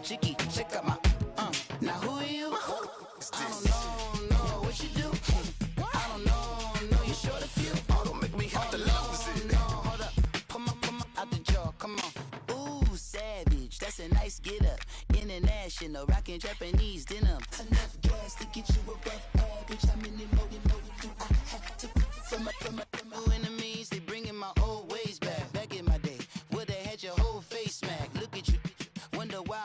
chicky, check out my, now who are you? I don't know what you do. I don't know, you short a few. Oh, don't make me have to lose it. No, hold up, come on, out the jaw, come on. Ooh, savage, that's a nice get up. International, rockin' Japanese denim. Enough gas to get you above average. How many more you know do I have to from my enemies? They bringing my old ways back in my day. Would've had your whole face smacked. Look at you, wonder why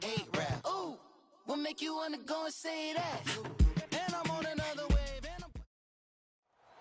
hate rap. Ooh, what make you wanna go and say that? And I'm on another wave.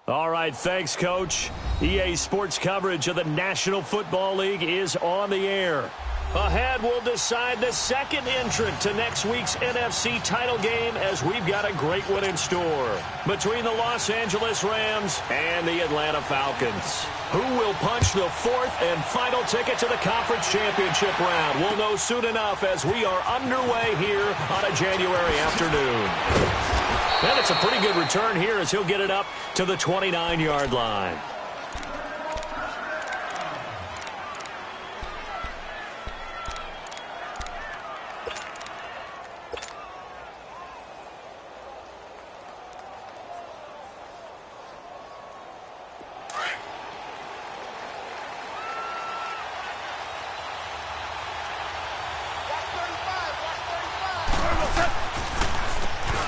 All right, thanks, Coach. EA Sports coverage of the National Football League is on the air. Ahead, we'll decide the second entrant to next week's NFC title game as we've got a great one in store between the Los Angeles Rams and the Atlanta Falcons. Who will punch the fourth and final ticket to the conference championship round? We'll know soon enough as we are underway here on a January afternoon. And it's a pretty good return here as he'll get it up to the 29-yard line.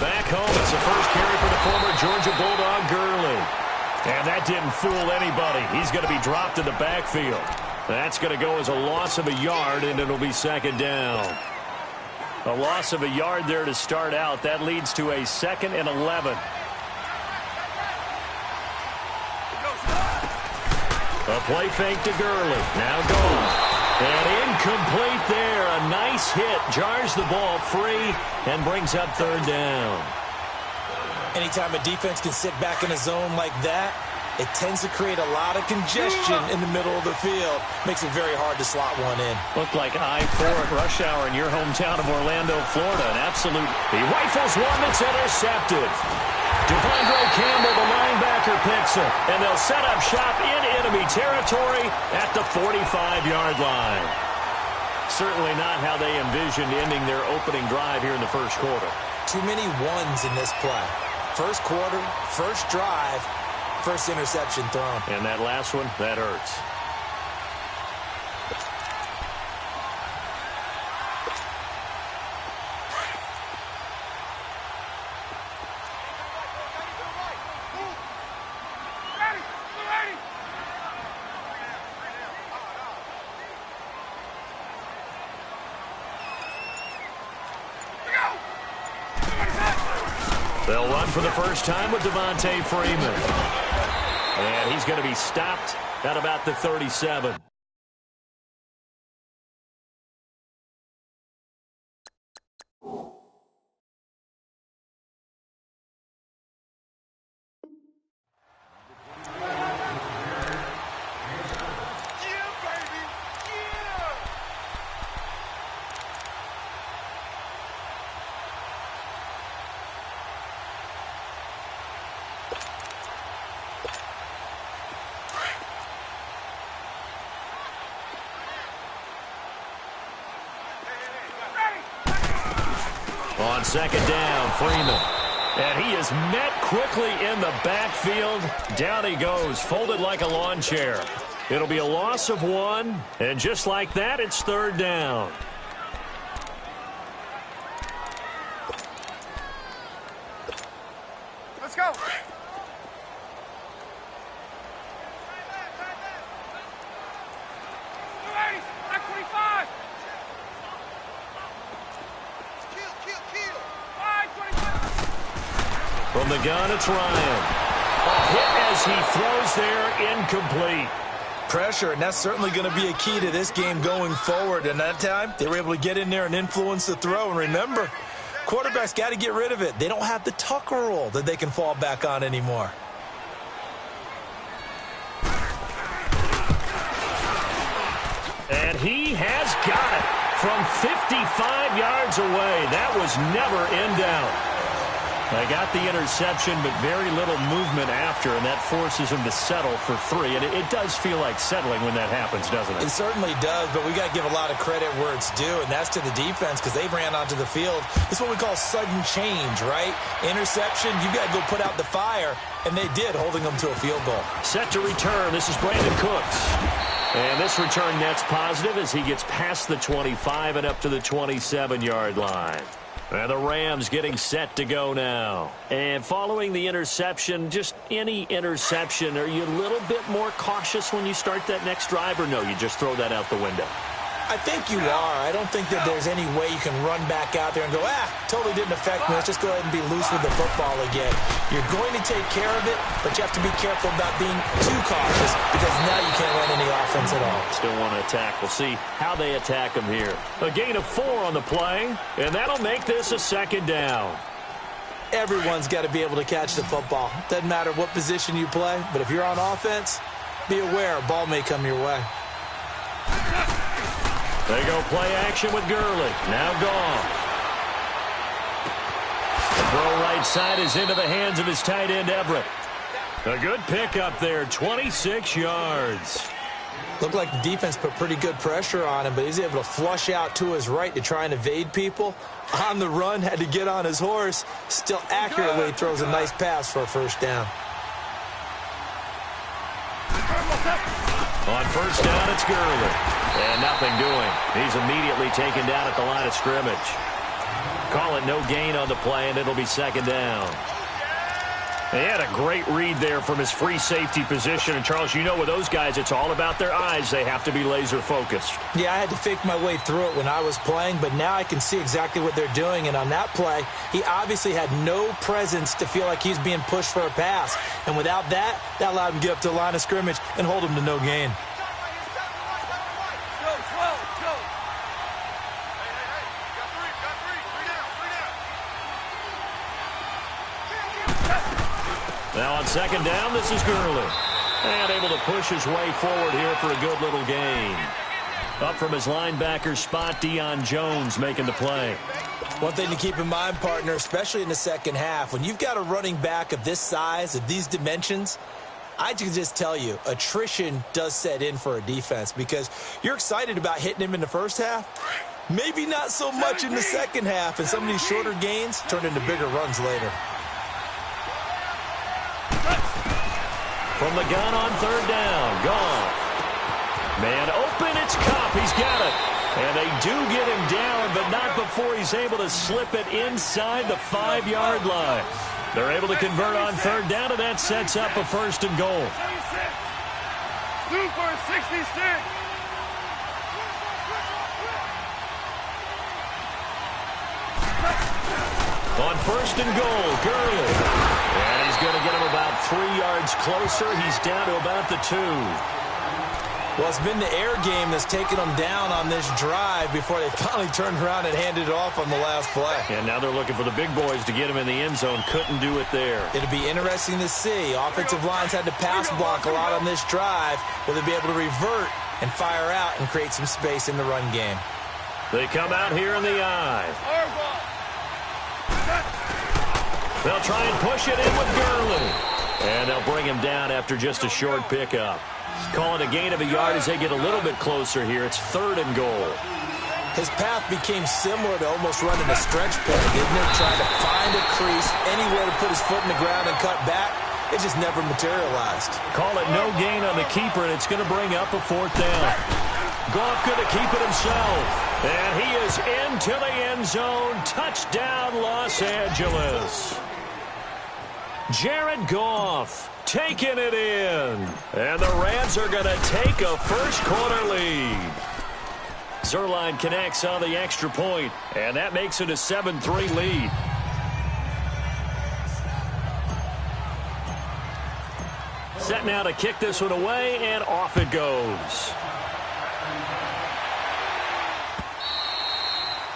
Back home, it's the first carry for the former Georgia Bulldog, Gurley. And that didn't fool anybody. He's going to be dropped in the backfield. That's going to go as a loss of a yard, and it'll be second down. A loss of a yard there to start out. That leads to a 2nd and 11. A play fake to Gurley. Now gone. And incomplete there. A nice hit. Jars the ball free and brings up third down. Anytime a defense can sit back in a zone like that, it tends to create a lot of congestion in the middle of the field. Makes it very hard to slot one in. Looked like I-4 at rush hour in your hometown of Orlando, Florida. An absolute... He rifles one that's intercepted. Devondre Campbell, the linebacker, picks it. And they'll set up shop in enemy territory at the 45-yard line. Certainly not how they envisioned ending their opening drive here in the first quarter. Too many ones in this play. First quarter, first drive, first interception thrown. And that last one, that hurts. They'll run for the first time with Devontae Freeman. And he's going to be stopped at about the 37. On second down, Freeman. And he is met quickly in the backfield. Down he goes, folded like a lawn chair. It'll be a loss of one, and just like that, it's third down. Let's go. From the gun, it's Ryan. A hit as he throws there, incomplete. Pressure, and that's certainly going to be a key to this game going forward. And that time, they were able to get in there and influence the throw. And remember, quarterbacks got to get rid of it. They don't have the Tucker rule that they can fall back on anymore. And he has got it from 55 yards away. That was never in doubt. They got the interception, but very little movement after, and that forces him to settle for 3. And it does feel like settling when that happens, doesn't it? It certainly does, but we got to give a lot of credit where it's due, and that's to the defense because they ran onto the field. It's what we call sudden change, right? Interception, you got to go put out the fire, and they did, holding them to a field goal. Set to return. This is Brandon Cooks. And this return net's positive as he gets past the 25 and up to the 27-yard line. And the Rams getting set to go now. And following the interception, just any interception, are you a little bit more cautious when you start that next drive, or no, you just throw that out the window? I think you are. I don't think that there's any way you can run back out there and go, totally didn't affect me. Let's just go ahead and be loose with the football again. You're going to take care of it, but you have to be careful about being too cautious because now you can't run any offense at all. Still want to attack. We'll see how they attack him here. A gain of 4 on the play, and that'll make this a second down. Everyone's got to be able to catch the football. Doesn't matter what position you play, but if you're on offense, be aware a ball may come your way. They go play action with Gurley. Now Goff. The throw right side is into the hands of his tight end, Everett. A good pickup there, 26 yards. Looked like the defense put pretty good pressure on him, but he's able to flush out to his right to try and evade people. On the run, had to get on his horse. Still accurately throws a nice pass for a first down. On first down, it's Gurley. And nothing doing. He's immediately taken down at the line of scrimmage. Call it no gain on the play, and it'll be second down. He had a great read there from his free safety position. And, Charles, you know with those guys, it's all about their eyes. They have to be laser-focused. Yeah, I had to fake my way through it when I was playing, but now I can see exactly what they're doing. And on that play, he obviously had no presence to feel like he's being pushed for a pass. And without that, that allowed him to get up to the line of scrimmage and hold him to no gain. Now on second down, this is Gurley. And able to push his way forward here for a good little gain. Up from his linebacker spot, Deion Jones making the play. One thing to keep in mind, partner, especially in the second half, when you've got a running back of this size, of these dimensions, I can just tell you, attrition does set in for a defense because you're excited about hitting him in the first half. Maybe not so much in the second half, and some of these shorter gains turn into bigger runs later. From the gun on third down, Goff. Man open, it's Kupp. He's got it. And they do get him down, but not before he's able to slip it inside the 5-yard line. They're able to convert on third down, and that sets up a first and goal. 2 for 66. On first and goal, Gurley. And he's going to get him about 3 yards closer. He's down to about the 2. Well, it's been the air game that's taken them down on this drive before they finally turned around and handed it off on the last play. And now they're looking for the big boys to get him in the end zone. Couldn't do it there. It'll be interesting to see. Offensive lines had to pass block a lot on this drive. Will they be able to revert and fire out and create some space in the run game? They come out here in the eye. They'll try and push it in with Gurley. And they'll bring him down after just a short pickup. Call it a gain of a yard as they get a little bit closer here. It's third and goal. His path became similar to almost running a stretch play, didn't it? Trying to find a crease, anywhere to put his foot in the ground and cut back. It just never materialized. Call it no gain on the keeper, and it's going to bring up a fourth down. Goff going to keep it himself. And he is into the end zone. Touchdown, Los Angeles. Jared Goff taking it in. And the Rams are going to take a first-quarter lead. Zerline connects on the extra point, and that makes it a 7-3 lead. Set now to kick this one away, and off it goes.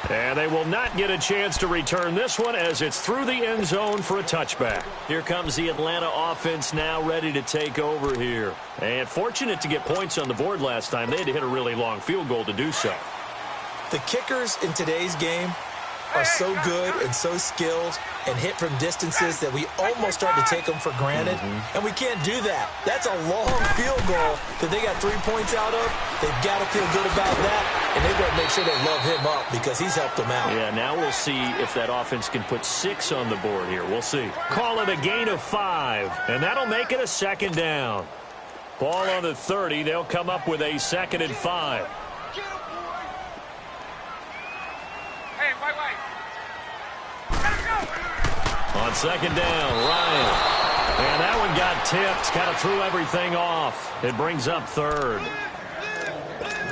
And they will not get a chance to return this one as it's through the end zone for a touchback. Here comes the Atlanta offense now ready to take over here. And fortunate to get points on the board last time. They had to hit a really long field goal to do so. The kickers in today's game are so good and so skilled and hit from distances that we almost start to take them for granted, and we can't do that. That's a long field goal that they got 3 points out of. They've got to feel good about that, and they've got to make sure they love him up because he's helped them out. Yeah, now we'll see if that offense can put 6 on the board here. We'll see. Call it a gain of 5, and that'll make it a second down. Ball on the 30. They'll come up with a 2nd and 5. Hey, wait. On 2nd down, Ryan. And that one got tipped. Kind of threw everything off. It brings up 3rd.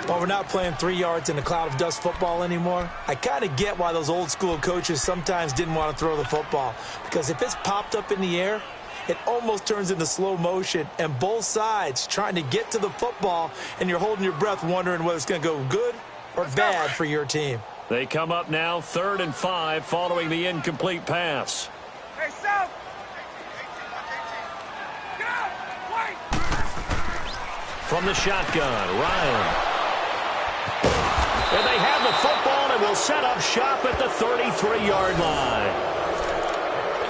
Well, we're not playing 3 yards in a cloud of dust football anymore. I kind of get why those old school coaches sometimes didn't want to throw the football. Because if it's popped up in the air, it almost turns into slow motion. And both sides trying to get to the football, and you're holding your breath wondering whether it's going to go good or bad for your team. They come up now 3rd and 5 following the incomplete pass. Hey, South! Get out! Wait! From the shotgun, Ryan. And they have the football and will set up shop at the 33-yard line.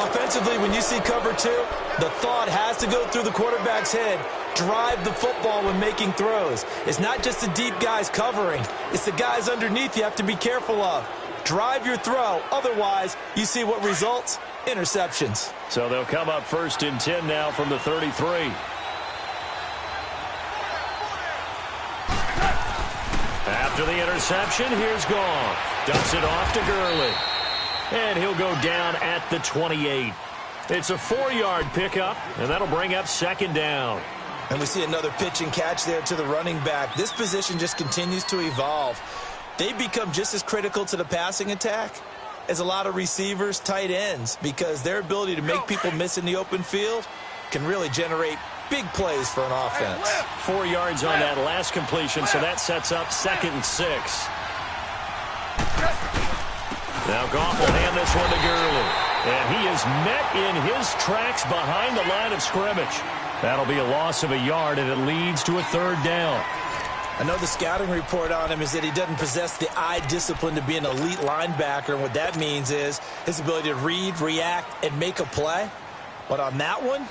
Offensively, when you see cover 2, the thought has to go through the quarterback's head. Drive the football when making throws. It's not just the deep guys covering. It's the guys underneath you have to be careful of. Drive your throw. Otherwise, you see what results? Interceptions. So they'll come up 1st and 10 now from the 33. After the interception, here's Goff. Dumps it off to Gurley. And he'll go down at the 28. It's a 4-yard pickup, and that'll bring up 2nd down. And we see another pitch and catch there to the running back. This position just continues to evolve. They become just as critical to the passing attack as a lot of receivers, tight ends, because their ability to make people miss in the open field can really generate big plays for an offense. 4 yards on that last completion, so that sets up 2nd and 6. Now Goff will hand this one to Gurley. And he is met in his tracks behind the line of scrimmage. That'll be a loss of a yard, and it leads to a 3rd down. I know the scouting report on him is that he doesn't possess the eye discipline to be an elite linebacker. And what that means is his ability to read, react, and make a play. But on that one,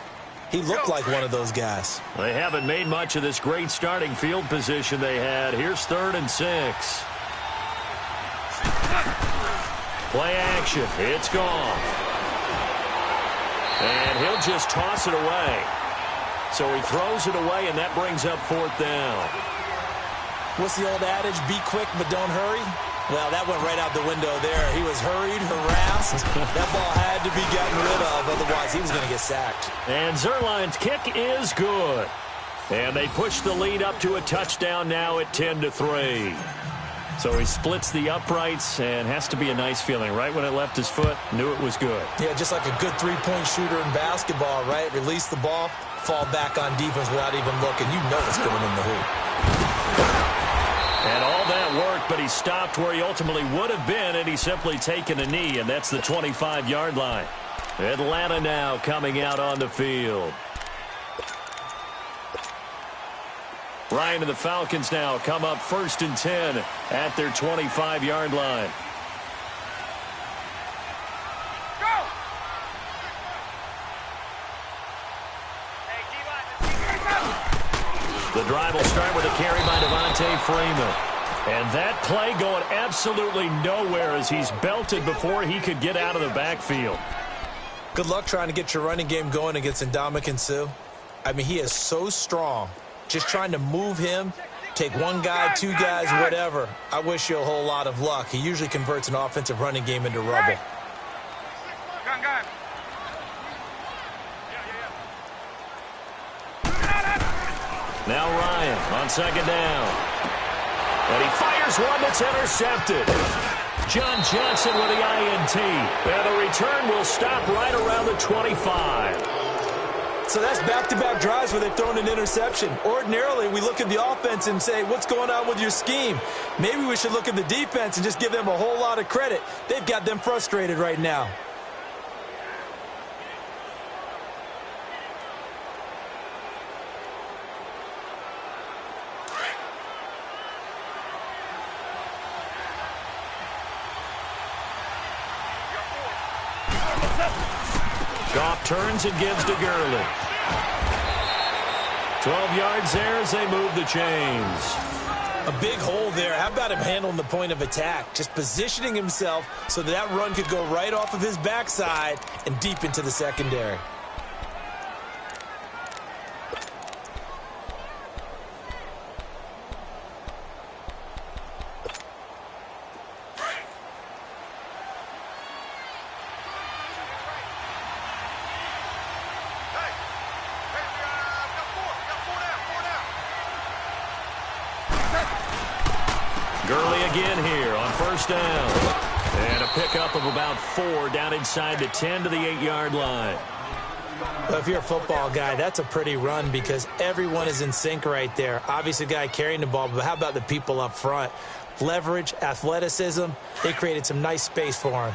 he looked like one of those guys. They haven't made much of this great starting field position they had. Here's 3rd and 6. Play action. It's Goff. And he'll just toss it away. So he throws it away, and that brings up 4th down. What's the old adage? Be quick, but don't hurry? Well, that went right out the window there. He was hurried, harassed. That ball had to be gotten rid of, otherwise he was going to get sacked. And Zerline's kick is good. And they push the lead up to a touchdown now at 10-3. So he splits the uprights, and has to be a nice feeling. Right when it left his foot, knew it was good. Yeah, just like a good three-point shooter in basketball, right? Release the ball, fall back on defense without even looking. You know it's going in the hoop. And all that work, but he stopped where he ultimately would have been, and he's simply taken a knee, and that's the 25-yard line. Atlanta now coming out on the field. Ryan and the Falcons now come up 1st and 10 at their 25-yard line. Go! The drive will start with a carry by Devontae Freeman. And that play going absolutely nowhere as he's belted before he could get out of the backfield. Good luck trying to get your running game going against Ndamukong Suh. I mean, he is so strong. Just trying to move him, take one guy, 2 guys, whatever. I wish you a whole lot of luck. He usually converts an offensive running game into rubble. Gun. Now Ryan on 2nd down. And he fires one that's intercepted. John Johnson with the INT. And the return will stop right around the 25. So that's back-to-back drives where they've thrown an interception. Ordinarily, we look at the offense and say, what's going on with your scheme? Maybe we should look at the defense and just give them a whole lot of credit. They've got them frustrated right now. Goff turns and gives to Gurley. 12 yards there as they move the chains. A big hole there. How about him handling the point of attack? Just positioning himself so that run could go right off of his backside and deep into the secondary. Gurley again here on first down. And a pickup of about 4 down inside the 10 to the 8-yard line. Well, if you're a football guy, that's a pretty run because everyone is in sync right there. Obviously, the guy carrying the ball, but how about the people up front? Leverage, athleticism, they created some nice space for him.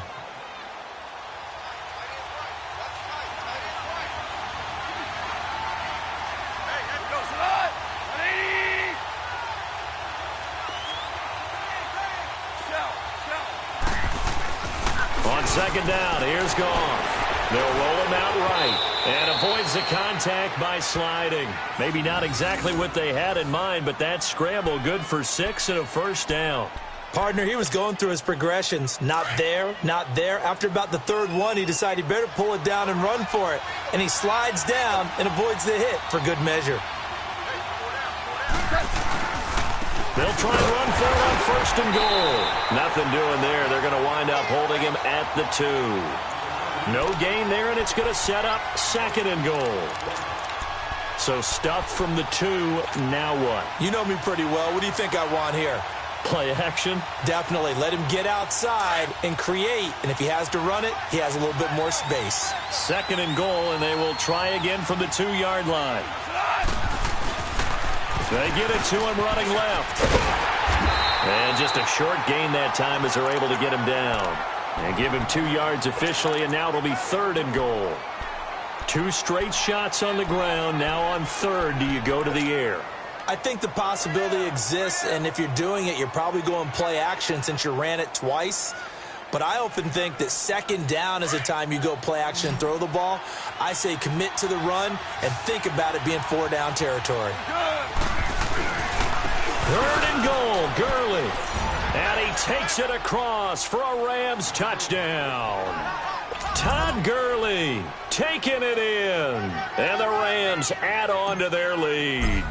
Second down, here's Goff. They'll roll him out right and avoids the contact by sliding. Maybe not exactly what they had in mind, but that scramble good for 6 and a first down. Partner, he was going through his progressions. Not there, not there. After about the third one, he decided he better pull it down and run for it. And he slides down and avoids the hit for good measure. They'll try and run for it on first and goal. Nothing doing there. They're going to wind up holding him at the 2. No gain there, and it's going to set up second and goal. So stuff from the 2. Now what? You know me pretty well. What do you think I want here? Play action? Definitely. Let him get outside and create. And if he has to run it, he has a little bit more space. Second and goal, and they will try again from the 2-yard line. They get it to him running left. And just a short gain that time as they're able to get him down. And give him 2 yards officially, and now it'll be third and goal. 2 straight shots on the ground. Now on third, do you go to the air? I think the possibility exists, and if you're doing it, you're probably going play action since you ran it twice. But I often think that second down is the time you go play action and throw the ball. I say commit to the run and think about it being 4-down territory. Third and goal, Gurley. And he takes it across for a Rams touchdown. Todd Gurley taking it in. And the Rams add on to their lead.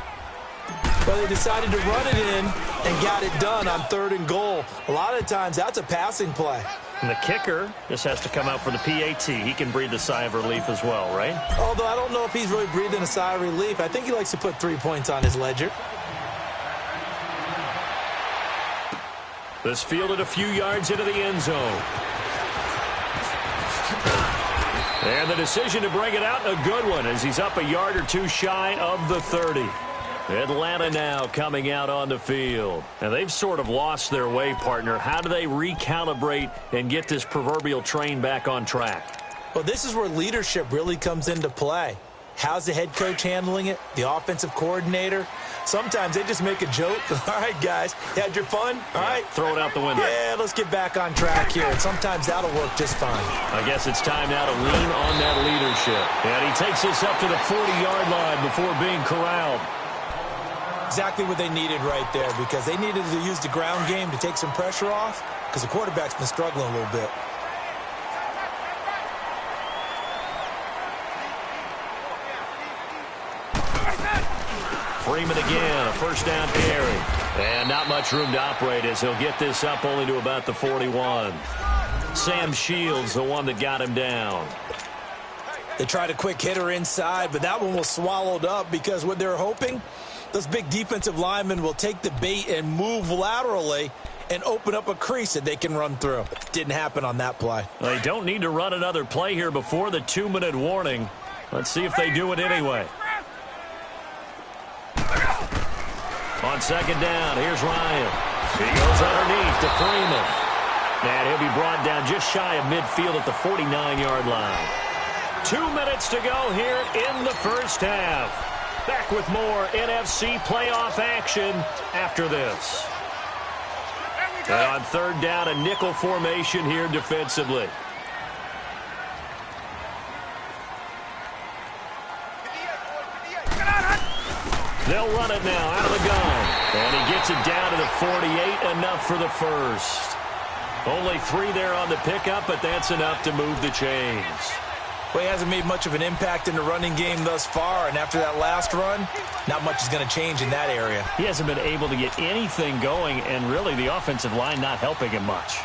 Well, they decided to run it in and got it done on third and goal. A lot of times, that's a passing play. And the kicker just has to come out for the PAT. He can breathe a sigh of relief as well, right? Although I don't know if he's really breathing a sigh of relief. I think he likes to put 3 points on his ledger. This fielded a few yards into the end zone. And the decision to bring it out, a good one, as he's up a yard or 2 shy of the 30. Atlanta now coming out on the field. And they've sort of lost their way, partner. How do they recalibrate and get this proverbial train back on track? Well, this is where leadership really comes into play. How's the head coach handling it? The offensive coordinator? Sometimes they just make a joke. All right, guys, you had your fun? All right. Throw it out the window. Yeah, let's get back on track here. And sometimes that'll work just fine. I guess it's time now to lean on that leadership. And he takes this up to the 40-yard line before being corralled. Exactly what they needed right there, because they needed to use the ground game to take some pressure off, because the quarterback's been struggling a little bit. Freeman again, a first down carry. And not much room to operate as he'll get this up only to about the 41. Sam Shields, the one that got him down. They tried a quick hitter inside, but that one was swallowed up because what they're hoping, those big defensive linemen will take the bait and move laterally and open up a crease that they can run through. Didn't happen on that play. They don't need to run another play here before the 2-minute warning. Let's see if they do it anyway. On second down, here's Ryan. He goes underneath to Freeman. And he'll be brought down just shy of midfield at the 49-yard line. 2 minutes to go here in the first half. Back with more NFC playoff action after this. And on third down, a nickel formation here defensively. They'll run it now out of the gun. And he gets it down to the 48, enough for the first. Only 3 there on the pickup, but that's enough to move the chains. Well, he hasn't made much of an impact in the running game thus far, and after that last run, not much is going to change in that area. He hasn't been able to get anything going, and really the offensive line not helping him much.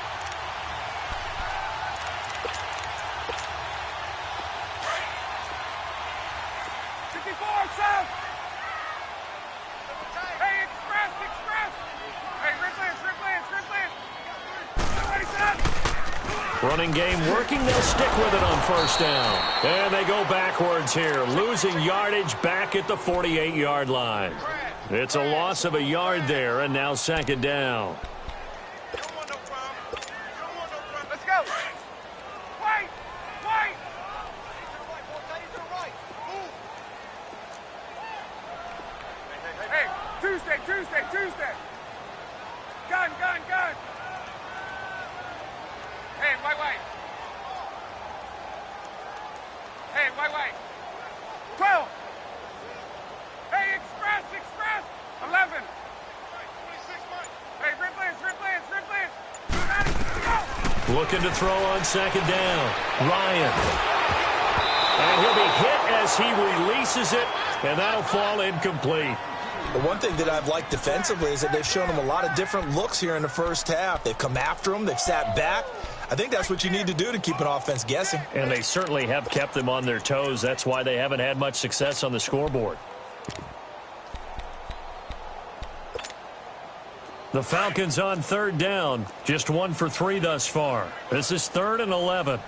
Running game working. They'll stick with it on first down. And they go backwards here, losing yardage back at the 48-yard line. It's a loss of a yard there, and now second down. Let's go. Wait. Hey, Tuesday. Gun. Hey, white. Hey, white. 12. Hey, express. 11. 26, hey, Red Lance. Go. Looking to throw on second down. Ryan. And he'll be hit as he releases it, and that'll fall incomplete. The one thing that I've liked defensively is that they've shown him a lot of different looks here in the first half. They've come after him. They've sat back. I think that's what you need to do to keep an offense guessing. And they certainly have kept them on their toes. That's why they haven't had much success on the scoreboard. The Falcons on third down. Just 1 for 3 thus far. This is 3rd and 11. Gun.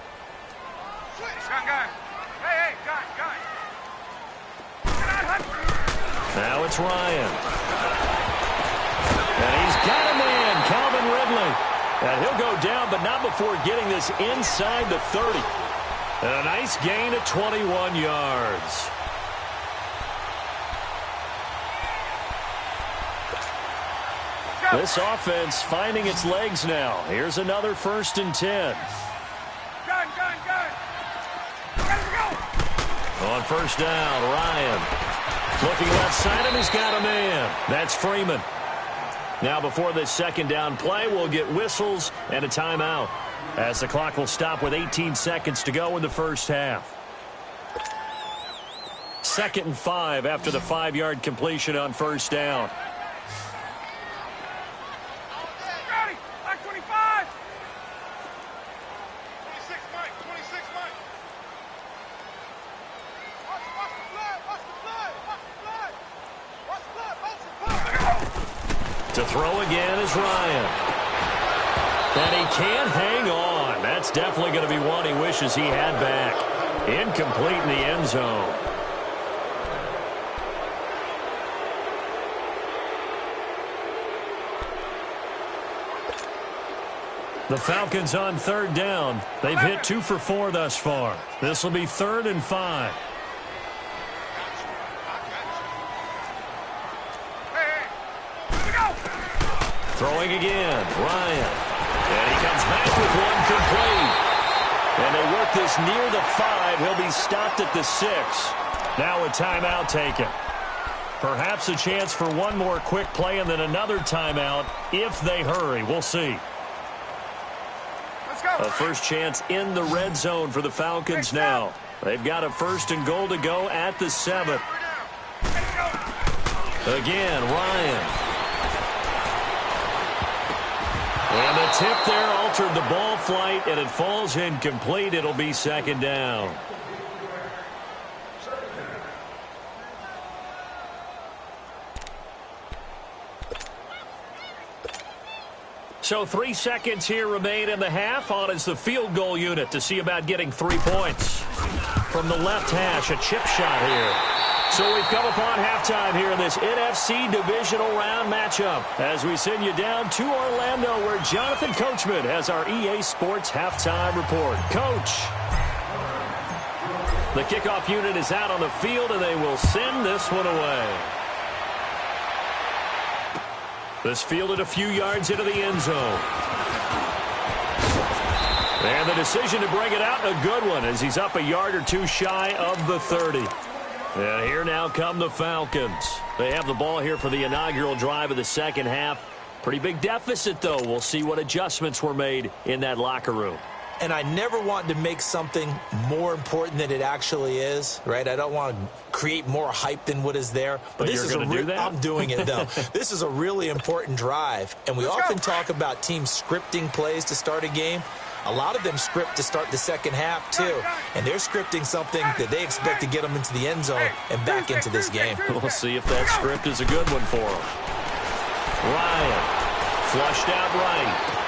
Hey, gun. Now it's Ryan. And he's got a man, Calvin Ridley. And he'll go down, but not before getting this inside the 30. And a nice gain of 21 yards. This offense finding its legs now. Here's another 1st and 10. Gun. Ready to go. On first down, Ryan. Looking left side, and he's got a man. That's Freeman. Now before this second down play, we'll get whistles and a timeout, as the clock will stop with 18 seconds to go in the first half. 2nd and 5 after the 5-yard completion on first down. Ready. Like 25. 26, Mike. To throw again is Ryan. And he can't hang on. That's definitely going to be one he wishes he had back. Incomplete in the end zone. The Falcons on third down. They've hit 2 for 4 thus far. This will be 3rd and 5. Throwing again, Ryan. And he comes back with one complete. And they work this near the 5. He'll be stopped at the 6. Now a timeout taken. Perhaps a chance for one more quick play and then another timeout if they hurry. We'll see. Let's go. A first chance in the red zone for the Falcons now. They've got a 1st and goal to go at the 7. Again, Ryan. And the tip there altered the ball flight, and it falls incomplete. It'll be second down. So 3 seconds here remain in the half. On is the field goal unit to see about getting 3 points. From the left hash, a chip shot here. So we've come upon halftime here in this NFC divisional round matchup as we send you down to Orlando where Jonathan Coachman has our EA Sports halftime report. Coach, the kickoff unit is out on the field and they will send this one away. This fielded a few yards into the end zone. And the decision to bring it out, a good one as he's up a yard or 2 shy of the 30. And here now come the Falcons. They have the ball here for the inaugural drive of the second half. Pretty big deficit, though. We'll see what adjustments were made in that locker room. And I never want to make something more important than it actually is, right? I don't want to create more hype than what is there. But this is do that? I'm doing it, though. This is a really important drive. And we often talk about teams scripting plays to start a game. A lot of them script to start the second half, too. And they're scripting something that they expect to get them into the end zone and back into this game. We'll see if that script is a good one for them. Ryan, flushed out right.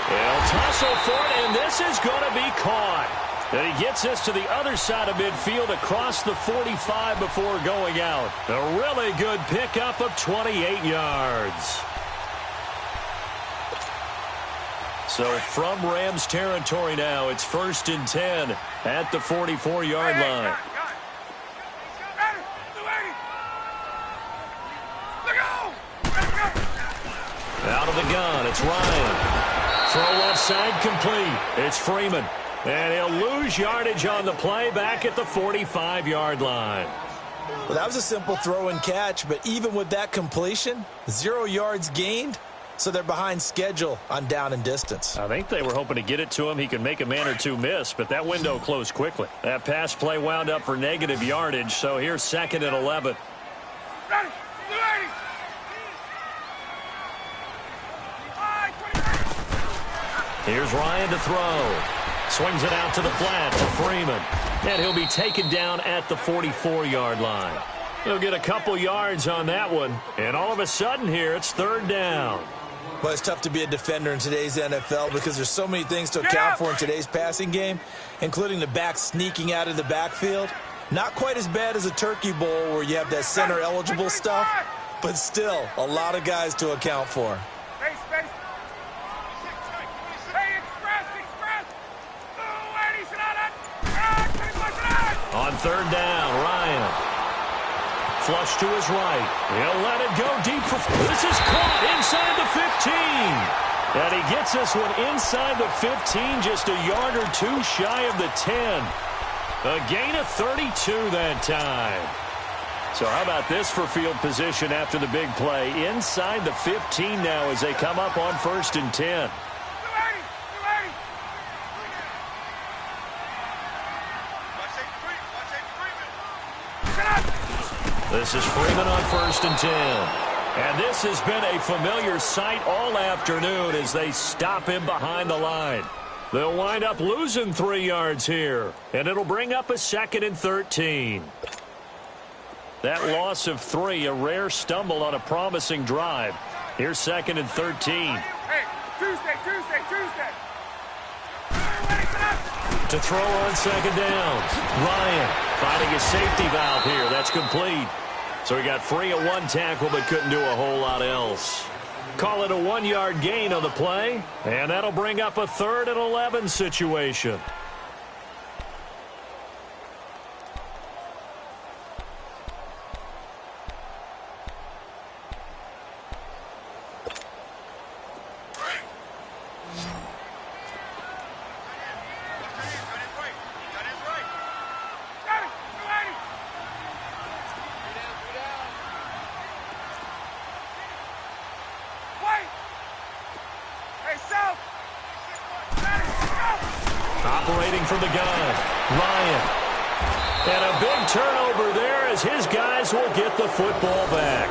He'll tussle for it, and this is going to be caught. And he gets this to the other side of midfield across the 45 before going out. A really good pickup of 28 yards. So from Rams territory now, it's 1st and 10 at the 44-yard line. Out of the gun, it's Ryan. Throw left side complete. It's Freeman. And he'll lose yardage on the play back at the 45-yard line. Well, that was a simple throw and catch, but even with that completion, 0 yards gained. So they're behind schedule on down and distance. I think they were hoping to get it to him. He could make a man or two miss, but that window closed quickly. That pass play wound up for negative yardage, so here's 2nd and 11. Ready. Here's Ryan to throw. Swings it out to the flat to Freeman. And he'll be taken down at the 44-yard line. He'll get a couple yards on that one. And all of a sudden here, it's 3rd down. Well, it's tough to be a defender in today's NFL because there's so many things to account for in today's passing game, including the back sneaking out of the backfield. Not quite as bad as a Turkey Bowl where you have that center-eligible stuff, but still a lot of guys to account for. Space. Hey, express. On 3rd down, Ryan. Flush to his right. He'll let it go deep for... This is caught inside the 15. And he gets this one inside the 15, just a yard or two shy of the 10. A gain of 32 that time. So how about this for field position after the big play? Inside the 15 now as they come up on 1st and 10. This is Freeman on 1st and 10. And this has been a familiar sight all afternoon as they stop him behind the line. They'll wind up losing 3 yards here, and it'll bring up a 2nd and 13. That loss of 3, a rare stumble on a promising drive. Here's 2nd and 13. Hey, Tuesday. To throw on 2nd down. Ryan finding a safety valve here. That's complete. So he got free of one tackle but couldn't do a whole lot else. Call it a 1-yard gain on the play, and that'll bring up a 3rd and 11 situation. Operating from the gun, Ryan. And a big turnover there as his guys will get the football back.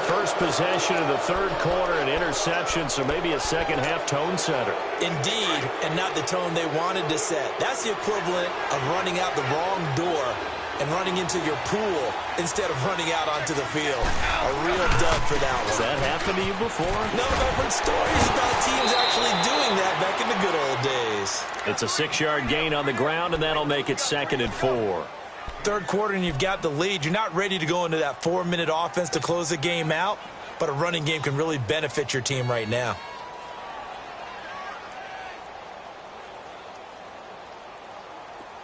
First possession of the 3rd quarter, an interception, so maybe a second-half tone setter. Indeed, and not the tone they wanted to set. That's the equivalent of running out the wrong door and running into your pool instead of running out onto the field. A real dud for that one. Has that happened to you before? No, but I've heard stories about teams actually doing that back in the good old days. It's a 6-yard gain on the ground, and that'll make it 2nd and 4. 3rd quarter, and you've got the lead. You're not ready to go into that 4-minute offense to close the game out, but a running game can really benefit your team right now.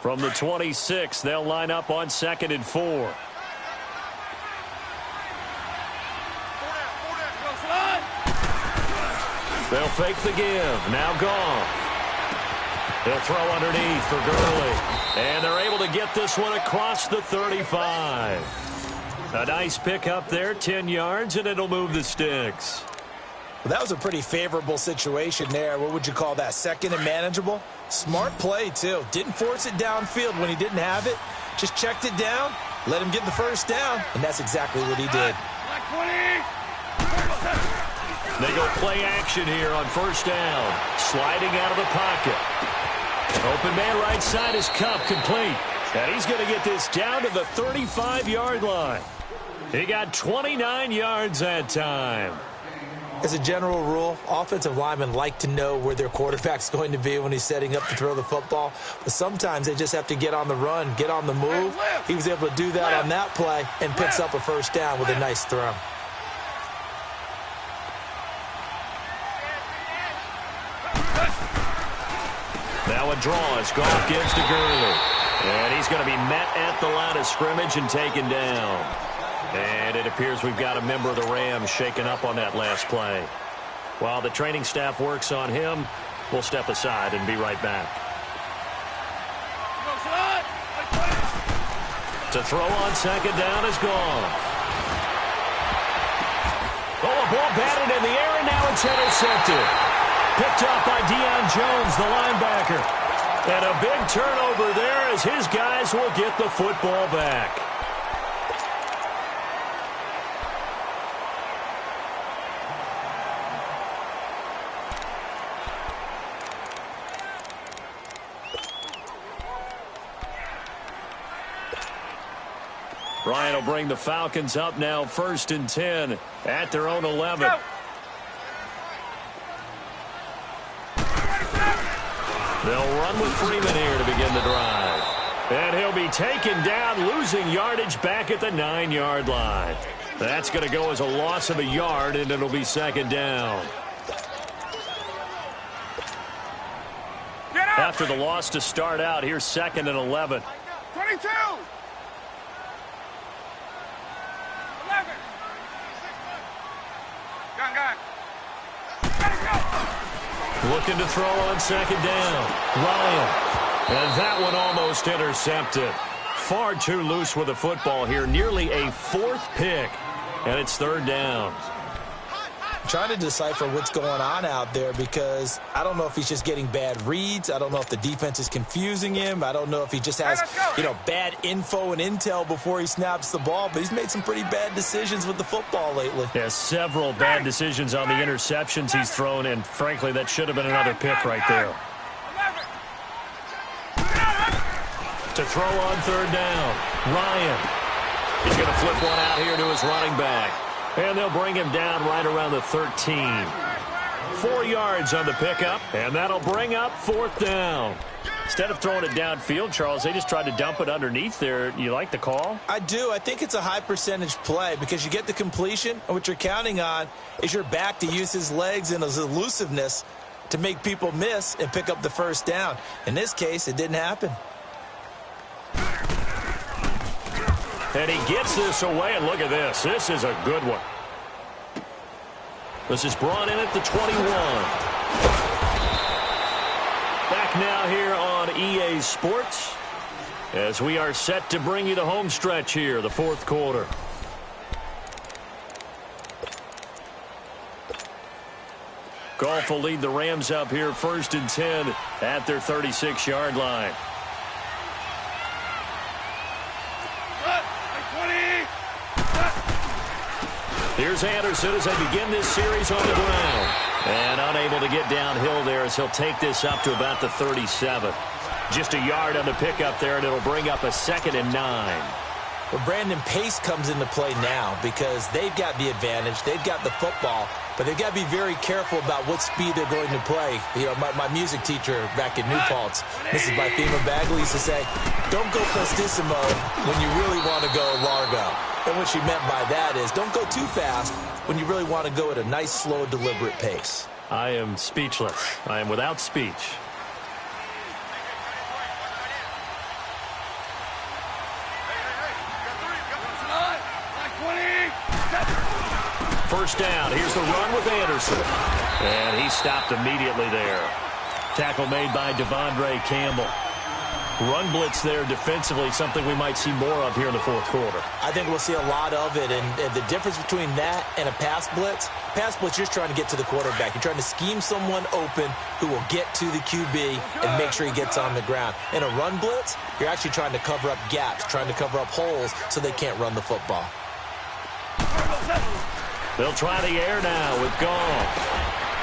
From the 26, they'll line up on 2nd and 4. They'll fake the give. Now Goff. He'll throw underneath for Gurley. And they're able to get this one across the 35. A nice pickup there, 10 yards, and it'll move the sticks. Well, that was a pretty favorable situation there. What would you call that? Second and manageable? Smart play, too. Didn't force it downfield when he didn't have it. Just checked it down, let him get the first down, and that's exactly what he did. They go play action here on first down. Sliding out of the pocket. Open man right side is Cup, complete. And he's going to get this down to the 35-yard line. He got 29 yards that time. As a general rule, offensive linemen like to know where their quarterback's going to be when he's setting up to throw the football. But sometimes they just have to get on the run, get on the move. He was able to do that on that play and picks up a first down with a nice throw. Now a draw as Goff gives to Gurley. And he's going to be met at the line of scrimmage and taken down. And it appears we've got a member of the Rams shaken up on that last play. While the training staff works on him, we'll step aside and be right back. To throw on second down is gone. Oh, a ball batted in the air, and now it's intercepted. Picked up by Deion Jones, the linebacker. And a big turnover there as his guys will get the football back. Ryan will bring the Falcons up now, 1st and 10 at their own 11. Go. They'll run with Freeman here to begin the drive. And he'll be taken down, losing yardage back at the 9-yard line. That's going to go as a loss of a yard, and it'll be second down. After the loss to start out, here's 2nd and 11. 22! 11! Gun. Looking to throw on second down. Ryan. And that one almost intercepted. Far too loose with the football here. Nearly a 4th pick. And it's 3rd down. I'm trying to decipher what's going on out there because I don't know if he's just getting bad reads. I don't know if the defense is confusing him. I don't know if he just has, bad info and intel before he snaps the ball. But he's made some pretty bad decisions with the football lately. Yeah, several bad decisions on the interceptions he's thrown, and frankly, that should have been another pick right there. To throw on 3rd down, Ryan. He's going to flip one out here to his running back. And they'll bring him down right around the 13. 4 yards on the pickup, and that'll bring up 4th down. Instead of throwing it downfield, Charles, they just tried to dump it underneath there. You like the call? I do. I think it's a high percentage play because you get the completion, and what you're counting on is your back to use his legs and his elusiveness to make people miss and pick up the first down. In this case, it didn't happen. And he gets this away, and look at this. This is a good one. This is brought in at the 21. Back now here on EA Sports as we are set to bring you the home stretch here, the 4th quarter. Goff will lead the Rams up here 1st and 10 at their 36-yard line. Here's Anderson as they begin this series on the ground. And unable to get downhill there as he'll take this up to about the 37. Just a yard on the pickup there, and it'll bring up a 2nd and 9. Well, Brandon, pace comes into play now because they've got the advantage. They've got the football, but they've got to be very careful about what speed they're going to play. You know, my music teacher back in New Paltz, Mrs. Bythema Bagley, used to say, don't go prestissimo when you really want to go largo. And what she meant by that is don't go too fast when you really want to go at a nice, slow, deliberate pace. I am speechless. I am without speech. First down. Here's the run with Anderson. And he stopped immediately there. Tackle made by Devondre Campbell. Run blitz there defensively, something we might see more of here in the fourth quarter. I think we'll see a lot of it, and the difference between that and a pass blitz, you're just trying to get to the quarterback. You're trying to scheme someone open who will get to the QB and make sure he gets on the ground. In a run blitz, you're actually trying to cover up gaps, trying to cover up holes so they can't run the football. They'll try the air now with Goff.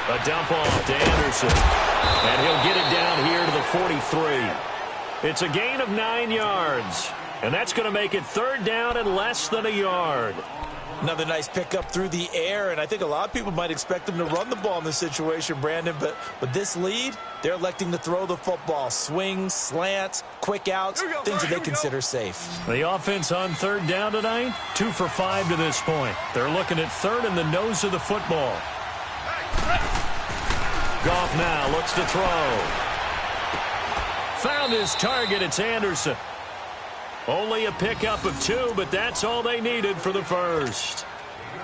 A dump off to Anderson, and he'll get it down here to the 43. It's a gain of 9 yards, and that's going to make it third down and less than a yard. Another nice pickup through the air, and I think a lot of people might expect them to run the ball in this situation, Brandon, but with this lead, they're electing to throw the football. Swings, slants, quick outs, things that they consider safe. The offense on third down tonight, 2 for 5 to this point. They're looking at third in the nose of the football. Goff now looks to throw. Found his target. It's Anderson. Only a pickup of 2, but that's all they needed for the first.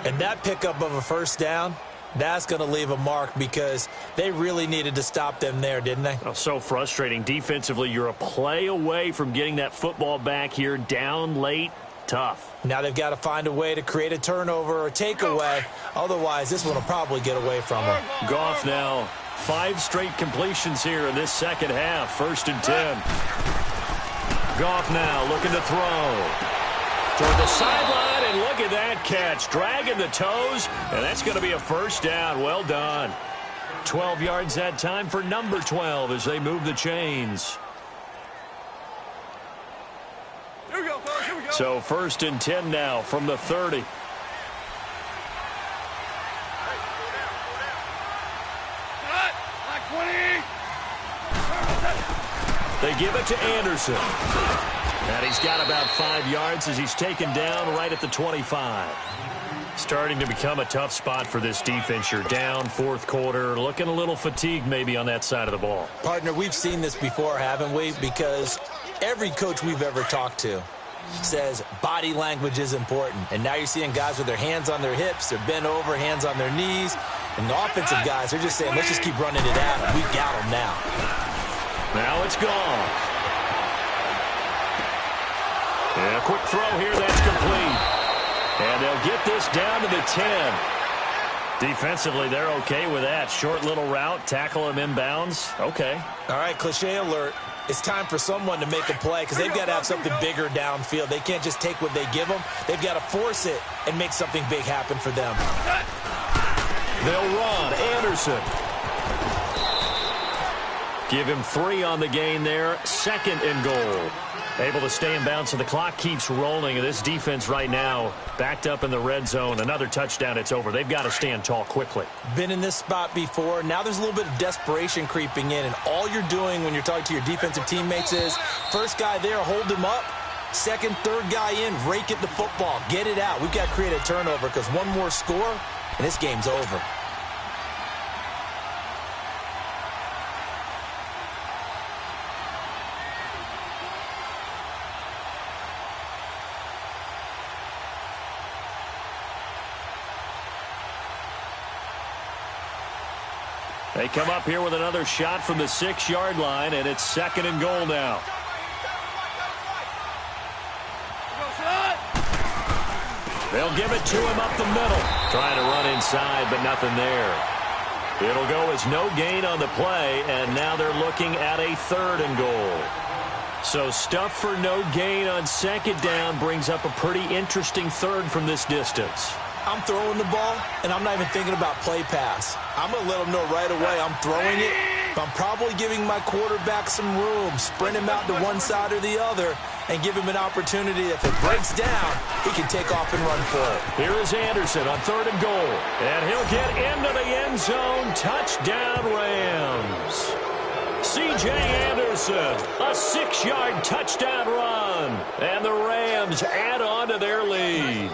And that pickup of a first down, that's going to leave a mark because they really needed to stop them there, didn't they? Oh, so frustrating. Defensively, you're a play away from getting that football back here down late. Tough. Now they've got to find a way to create a turnover or takeaway. Otherwise, this one will probably get away from them. Goff now 5 straight completions here in this second half. 1st and 10. Goff now looking to throw. Toward the sideline, and look at that catch. Dragging the toes, and that's going to be a first down. Well done. 12 yards that time for number 12 as they move the chains. Here we go, fellas. Here we go. So 1st and 10 now from the 30. They give it to Anderson. And he's got about 5 yards as he's taken down right at the 25. Starting to become a tough spot for this defense. You're down, fourth quarter, looking a little fatigued maybe on that side of the ball. Partner, we've seen this before, haven't we? Because every coach we've ever talked to says body language is important. And now you're seeing guys with their hands on their hips, they're bent over, hands on their knees. And the offensive guys, they're just saying, let's just keep running it at them. We've got them now. Now it's gone. And a quick throw here, that's complete. And they'll get this down to the 10. Defensively, they're okay with that. Short little route, tackle him inbounds. Okay. All right, cliche alert. It's time for someone to make a play because they've got to have something bigger downfield. They can't just take what they give them. They've got to force it and make something big happen for them. They'll run. Anderson. Give him 3 on the gain there. 2nd and goal. Able to stay in bounds, so the clock keeps rolling. And this defense right now backed up in the red zone. Another touchdown, it's over. They've got to stand tall quickly. Been in this spot before. Now there's a little bit of desperation creeping in. And all you're doing when you're talking to your defensive teammates is, first guy there, hold him up. Second, third guy in, rake at the football. Get it out. We've got to create a turnover because one more score, and this game's over. They come up here with another shot from the 6-yard line, and it's 2nd and goal now. They'll give it to him up the middle. Trying to run inside, but nothing there. It'll go as no gain on the play, and now they're looking at a 3rd and goal. So stuff for no gain on 2nd down brings up a pretty interesting 3rd from this distance. I'm throwing the ball, and I'm not even thinking about play pass. I'm going to let them know right away I'm throwing it, but I'm probably giving my quarterback some room, sprint him out to one side or the other, and give him an opportunity. If it breaks down, he can take off and run for it. Here is Anderson on 3rd and goal, and he'll get into the end zone. Touchdown, Rams. C.J. Anderson, a 6-yard touchdown run, and the Rams add on to their lead.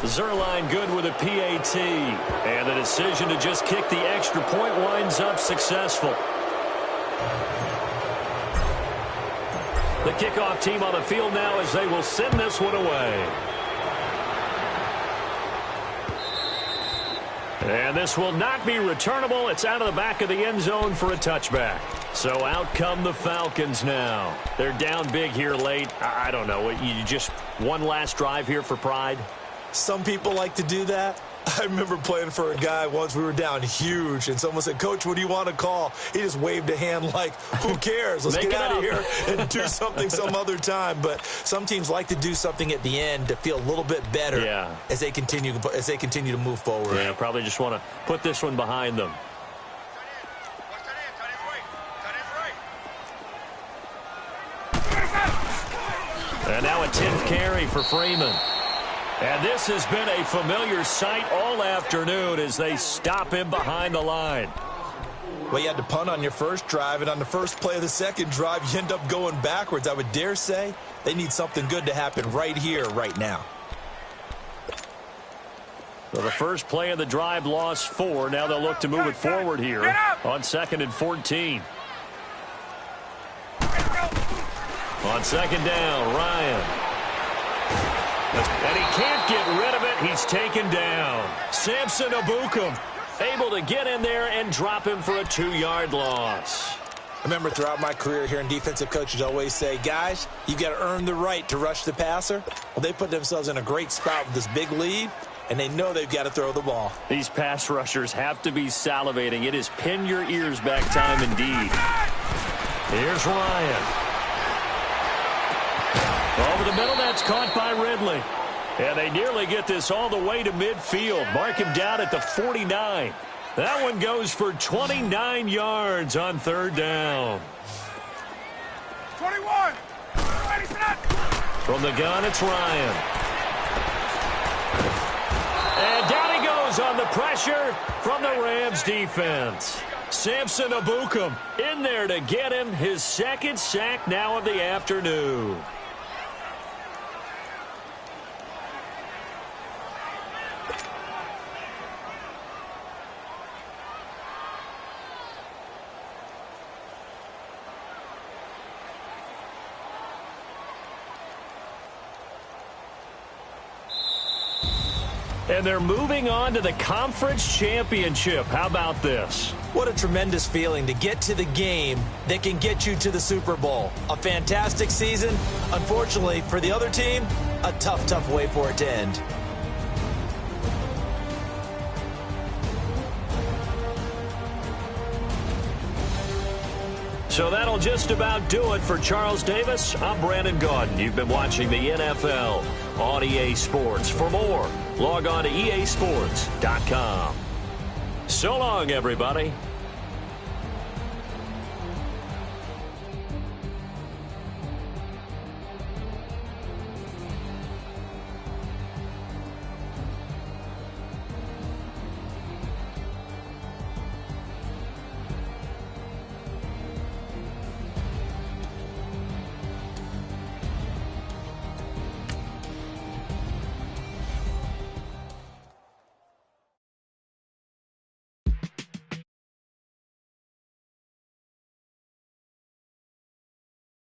Zerline good with a PAT, and the decision to just kick the extra point winds up successful. The kickoff team on the field now as they will send this one away. And this will not be returnable. It's out of the back of the end zone for a touchback. So out come the Falcons now. They're down big here late. I don't know. You just one last drive here for pride? Some people like to do that. I remember playing for a guy once. We were down huge, and someone said, "Coach, what do you want to call?" He just waved a hand like, who cares? Let's get out of here and do something some other time. But some teams like to do something at the end to feel a little bit better as they continue to move forward. Yeah, probably just want to put this one behind them. And now a 10th carry for Freeman. And this has been a familiar sight all afternoon as they stop him behind the line. Well, you had to punt on your first drive, and on the first play of the second drive, you end up going backwards. I would dare say they need something good to happen right here, right now. So the first play of the drive lost 4. Now they'll look to move it forward here on 2nd and 14. On 2nd down, Ryan. And he can't get rid of it. He's taken down. Samson Abukum able to get in there and drop him for a 2-yard loss. I remember throughout my career here in defensive coaches always say, guys, you've got to earn the right to rush the passer. Well, they put themselves in a great spot with this big lead, and they know they've got to throw the ball. These pass rushers have to be salivating. It is pin your ears back time indeed. Here's Ryan. Over the middle, that's caught by Ridley. And they nearly get this all the way to midfield. Mark him down at the 49. That one goes for 29 yards on 3rd down. 21. From the gun, it's Ryan. And down he goes on the pressure from the Rams defense. Samson Abukum in there to get him his 2nd sack now of the afternoon. And they're moving on to the conference championship. How about this? What a tremendous feeling to get to the game that can get you to the Super Bowl. A fantastic season. Unfortunately, for the other team, a tough, tough way for it to end. So that'll just about do it for Charles Davis. I'm Brandon Gaudin. You've been watching the NFL on EA Sports. For more, log on to easports.com. So long, everybody.